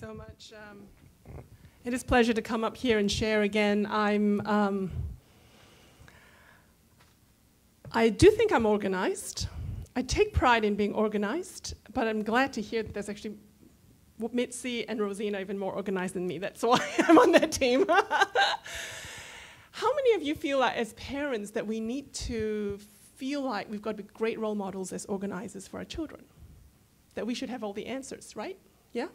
so much. It is a pleasure to come up here and share again. I do think I'm organized. I take pride in being organized, but I'm glad to hear that there's actually Mitzi and Rosina are even more organized than me. That's why I'm on that team. How many of you feel like as parents that we need to feel like we've got to be great role models as organizers for our children? That we should have all the answers, right? Yeah?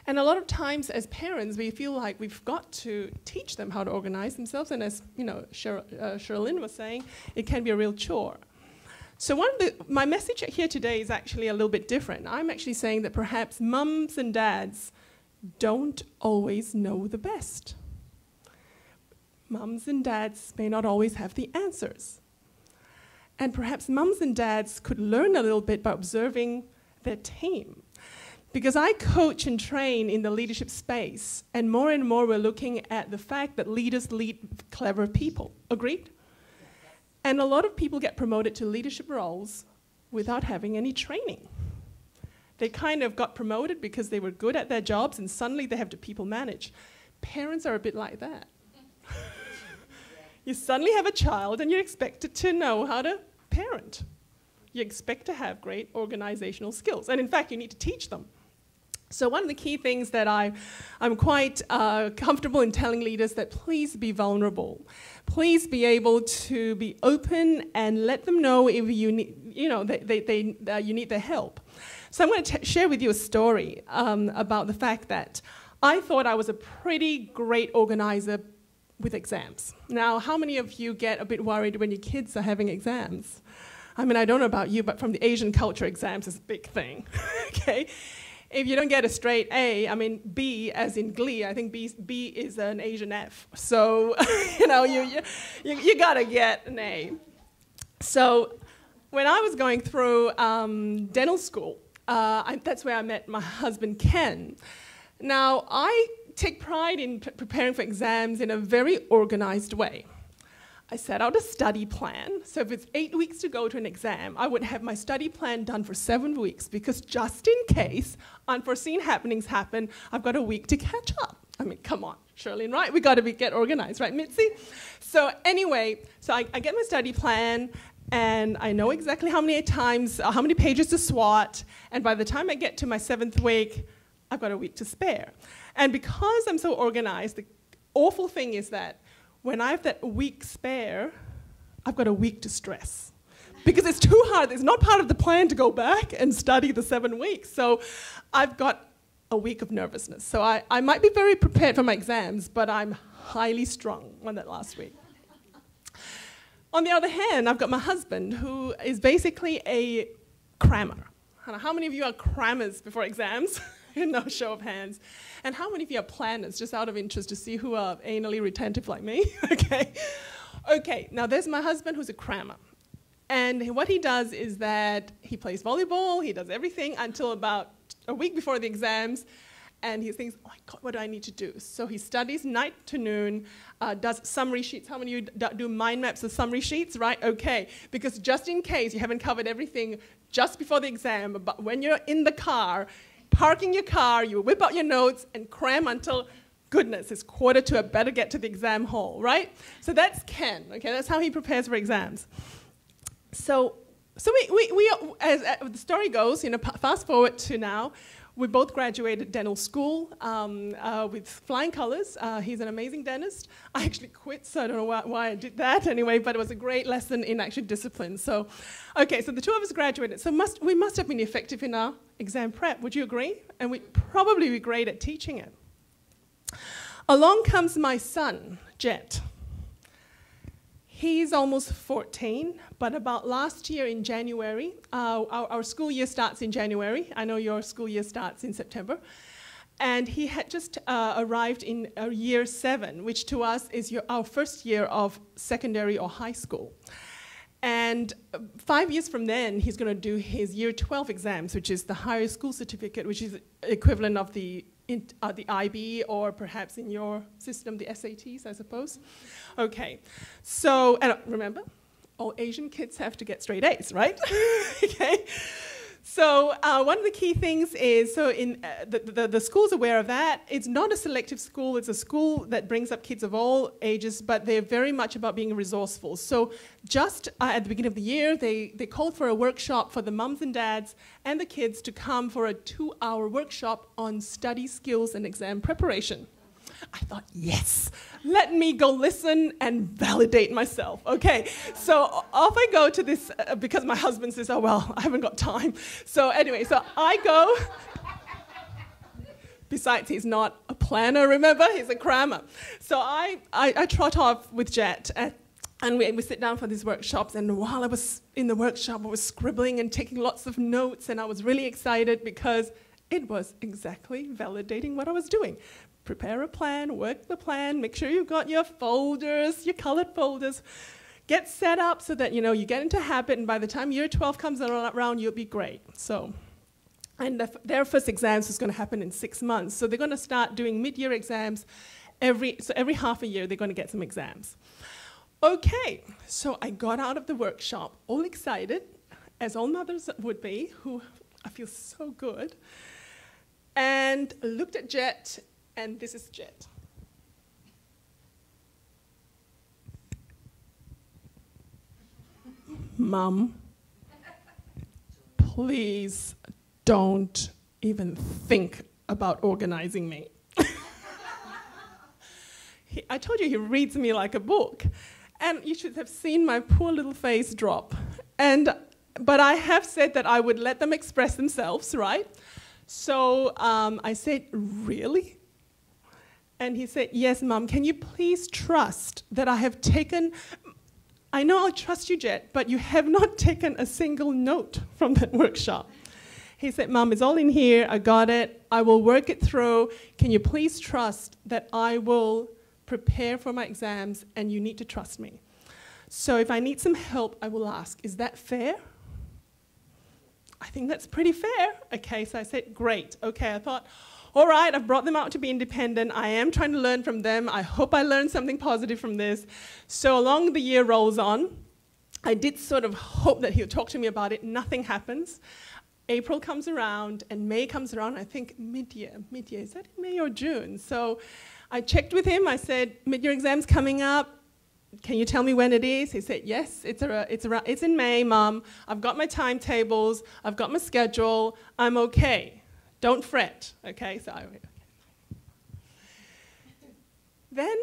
And a lot of times as parents, we feel like we've got to teach them how to organize themselves. And as Sherilyn was saying, it can be a real chore. So my message here today is actually a little bit different. I'm actually saying that perhaps mums and dads don't always know the best. Mums and dads may not always have the answers. And perhaps mums and dads could learn a little bit by observing their team. Because I coach and train in the leadership space, and more we're looking at the fact that leaders lead clever people. Agreed? And a lot of people get promoted to leadership roles without having any training. They kind of got promoted because they were good at their jobs, and suddenly they have to people manage. Parents are a bit like that. You suddenly have a child, and you're expected to know how to parent. You expect to have great organizational skills. And in fact, you need to teach them. So one of the key things that I'm quite comfortable in telling leaders that please be vulnerable. Please be able to be open and let them know if you need, you need their help. So I'm going to share with you a story about the fact that I thought I was a pretty great organizer with exams. Now, how many of you get a bit worried when your kids are having exams? I mean, I don't know about you, but from the Asian culture, exams is a big thing, okay? If you don't get a straight A, I mean, B as in glee, I think B is an Asian F. So, you gotta get an A. So when I was going through dental school, that's where I met my husband, Ken. Now, I take pride in preparing for exams in a very organized way. I set out a study plan. So if it's 8 weeks to go to an exam, I would have my study plan done for 7 weeks because just in case unforeseen happenings happen, I've got a week to catch up. I mean, come on, Shirley, right? We got to get organized, right, Mitzi? So anyway, I get my study plan, and I know exactly how many pages to swat, and by the time I get to my 7th week, I've got a week to spare. And because I'm so organized, the awful thing is that when I have that week spare, I've got a week to stress. Because it's too hard. It's not part of the plan to go back and study the 7 weeks. So I've got a week of nervousness. So I might be very prepared for my exams, but I'm highly strung on that last week. On the other hand, I've got my husband, who is basically a crammer. How many of you are crammers before exams? No show of hands. And how many of you are planners, just out of interest to see who are anally retentive like me? Okay, now there's my husband who's a crammer. And what he does is that he plays volleyball, he does everything until about a week before the exams, and he thinks, oh my God, what do I need to do? So he studies night to noon, does summary sheets. How many of you do mind maps of summary sheets, right? Okay, because just in case you haven't covered everything just before the exam, but when you're in the car, parking your car, you whip out your notes and cram until, goodness, it's 1:45, I better get to the exam hall, right? So that's Ken, okay? That's how he prepares for exams. So we as the story goes, fast forward to now, we both graduated dental school with flying colors. He's an amazing dentist. I actually quit, so I don't know why I did that anyway, but it was a great lesson in actually discipline. So, okay, so the two of us graduated. So we must have been effective in our exam prep. Would you agree? And we'd probably be great at teaching it. Along comes my son, Jet. He's almost 14, but about last year in January, our school year starts in January. I know your school year starts in September. And he had just arrived in year 7, which to us is our first year of secondary or high school. And 5 years from then, he's going to do his year 12 exams, which is the higher school certificate, which is equivalent of the IB, or perhaps in your system, the SATs, I suppose. Okay, so, and remember, all Asian kids have to get straight A's, right? Okay, So one of the key things is, so in the school's aware of that. It's not a selective school. It's a school that brings up kids of all ages, but they're very much about being resourceful. So just at the beginning of the year, they called for a workshop for the mums and dads and the kids to come for a 2-hour workshop on study skills and exam preparation. I thought, yes, let me go listen and validate myself. Okay, so off I go to this, because my husband says, oh, well, I haven't got time. So anyway, so I go. Besides, he's not a planner, remember? He's a crammer. So I trot off with Jet, and we sit down for these workshops. And while I was in the workshop, I was scribbling and taking lots of notes, and I was really excited because it was exactly validating what I was doing. Prepare a plan, work the plan, make sure you've got your folders, your colored folders. Get set up so that, you get into habit, and by the time year 12 comes around, you'll be great. So, and their first exams is going to happen in 6 months. So they're going to start doing mid-year exams. Every half a year, they're going to get some exams. Okay, so I got out of the workshop, all excited, as all mothers would be, who I feel so good, and looked at Jet. And this is Jet. Mom, please don't even think about organizing me. I told you he reads me like a book. And you should have seen my poor little face drop. But I have said that I would let them express themselves, right? So I said, really? And he said, yes, Mom, can you please trust that I have taken, I know I'll trust you, Jet, but you have not taken a single note from that workshop. He said, Mom, it's all in here, I got it, I will work it through. Can you please trust that I will prepare for my exams, and you need to trust me. So if I need some help, I will ask. Is that fair? I think that's pretty fair. Okay, so I said, great. Okay, I thought, all right, I've brought them out to be independent. I am trying to learn from them. I hope I learned something positive from this. So along the year rolls on. I did sort of hope that he'll talk to me about it. Nothing happens. April comes around, and May comes around. I think mid-year, is that in May or June? So I checked with him. I said, mid-year exam's coming up. Can you tell me when it is? He said, yes, it's in May, Mom. I've got my timetables. I've got my schedule. I'm okay. Don't fret, okay? So then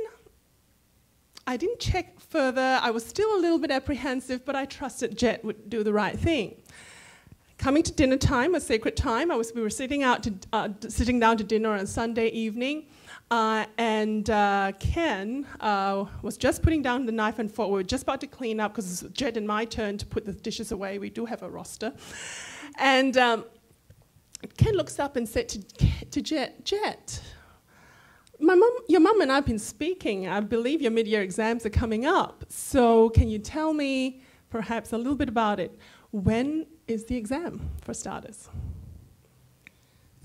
I didn't check further. I was still a little bit apprehensive, but I trusted Jet would do the right thing. Coming to dinner time, a sacred time, we were sitting down to dinner on a Sunday evening, and Ken was just putting down the knife and fork. We were just about to clean up because it's Jet and my turn to put the dishes away. We do have a roster. And Ken looks up and said to Jet, your mum and I have been speaking. I believe your mid-year exams are coming up. So can you tell me perhaps a little bit about it? When is the exam, for starters?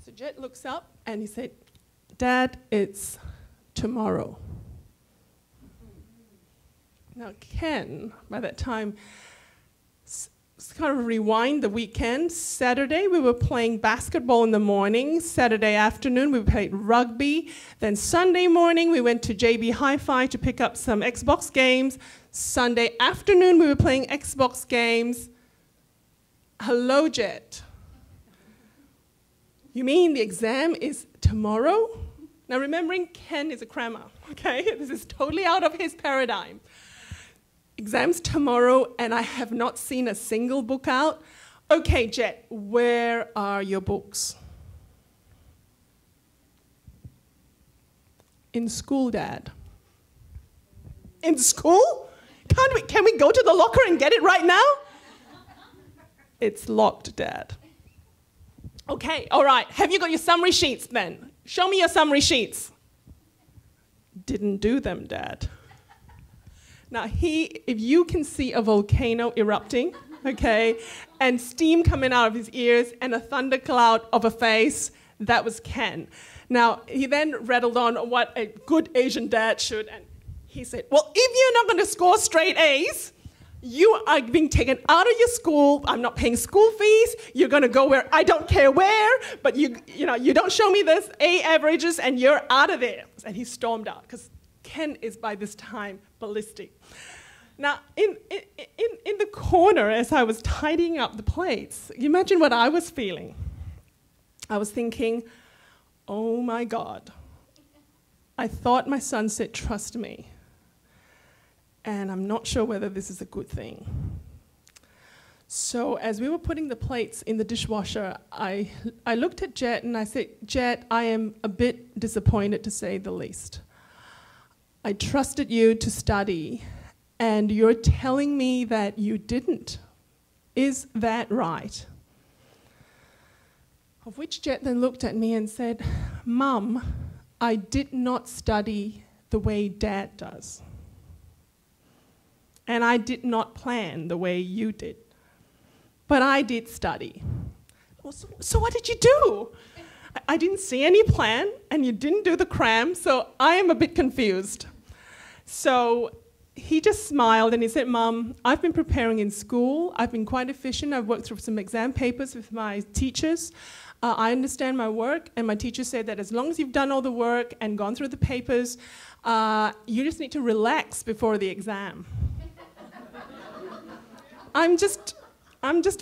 So Jet looks up and he said, Dad, it's tomorrow. Now Ken, by that time, kind of rewind the weekend. Saturday, we were playing basketball in the morning. Saturday afternoon, we played rugby. Then Sunday morning, we went to JB Hi-Fi to pick up some Xbox games. Sunday afternoon, we were playing Xbox games. Hello, Jet. You mean the exam is tomorrow? Now, remembering Ken is a crammer, okay? This is totally out of his paradigm. Exams tomorrow, and I have not seen a single book out. Okay, Jet, where are your books? In school, Dad. In school? Can we go to the locker and get it right now? It's locked, Dad. Okay, all right. Have you got your summary sheets then? Show me your summary sheets. Didn't do them, Dad. Now, if you can see a volcano erupting, okay, and steam coming out of his ears and a thundercloud of a face, that was Ken. Now, he then rattled on what a good Asian dad should, and he said, well, if you're not going to score straight A's, You are being taken out of your school. I'm not paying school fees. You're going to go where I don't care where, but you don't show me this A averages and you're out of there. And he stormed out because Ken is by this time ballistic. Now, in the corner, as I was tidying up the plates, you imagine what I was feeling. I was thinking, oh my God. I thought my son said, trust me. And I'm not sure whether this is a good thing. So as we were putting the plates in the dishwasher, I looked at Jet and I said, Jet, I am a bit disappointed to say the least. I trusted you to study, and you're telling me that you didn't. Is that right? Of which Jet then looked at me and said, Mum, I did not study the way Dad does. And I did not plan the way you did. But I did study. So what did you do? I didn't see any plan, and you didn't do the cram, so I am a bit confused. So he just smiled and he said, Mum, I've been preparing in school. I've been quite efficient. I've worked through some exam papers with my teachers. I understand my work, and my teacher said that as long as you've done all the work and gone through the papers, you just need to relax before the exam. I'm just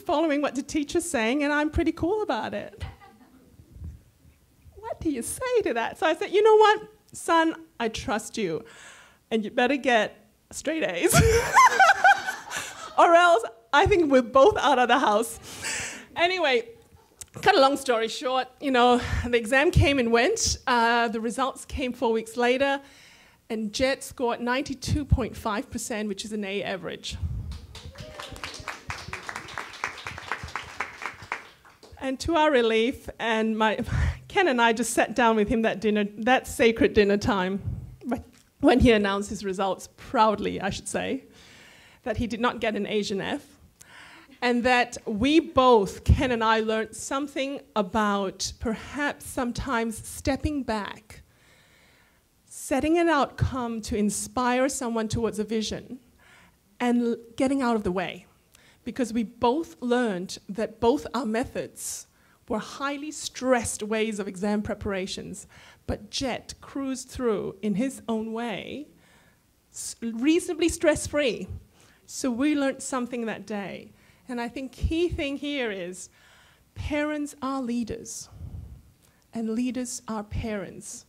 following what the teacher's saying, and I'm pretty cool about it. What do you say to that? So I said, you know what, son, I trust you, and you better get straight A's. Or else I think we're both out of the house. Anyway, cut a long story short, the exam came and went. The results came 4 weeks later, and Jet scored 92.5%, which is an A average. And to our relief, and Ken and I just sat down with him that sacred dinner time, when he announced his results, proudly, I should say, that he did not get an Asian F, and that we both, Ken and I, learned something about perhaps sometimes stepping back, setting an outcome to inspire someone towards a vision, and getting out of the way. Because we both learned that both our methods were highly stressed ways of exam preparations, but Jet cruised through in his own way, reasonably stress-free. So we learned something that day. And I think key thing here is parents are leaders, and leaders are parents.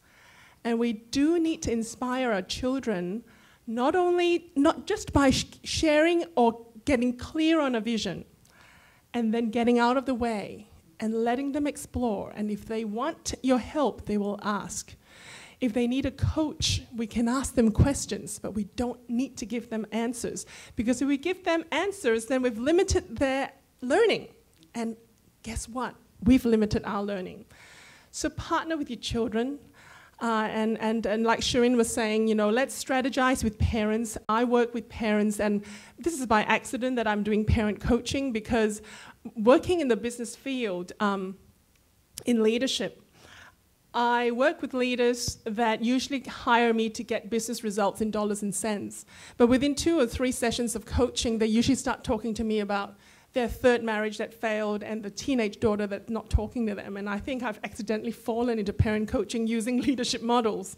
And we do need to inspire our children, not just by sharing or getting clear on a vision, and then getting out of the way and letting them explore. And if they want your help, they will ask. If they need a coach, we can ask them questions, but we don't need to give them answers. Because if we give them answers, then we've limited their learning. And guess what? We've limited our learning. So partner with your children. And like Shirin was saying, let's strategize with parents. I work with parents, and this is by accident that I'm doing parent coaching, because working in the business field, in leadership, I work with leaders that usually hire me to get business results in dollars and cents. But within 2 or 3 sessions of coaching, they usually start talking to me about their third marriage that failed and the teenage daughter that's not talking to them. And I think I've accidentally fallen into parent coaching using leadership models.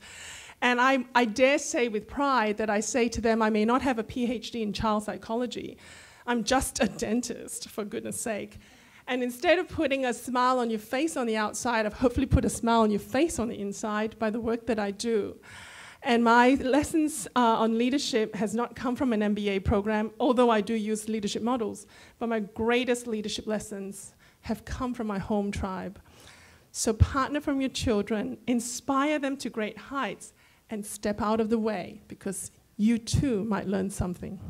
And I dare say with pride that I say to them, I may not have a PhD in child psychology. I'm just a dentist, for goodness sake. And instead of putting a smile on your face on the outside, I've hopefully put a smile on your face on the inside by the work that I do. And my lessons on leadership has not come from an MBA program, although I do use leadership models. But my greatest leadership lessons have come from my home tribe. So partner from your children, inspire them to great heights, and step out of the way, because you too might learn something.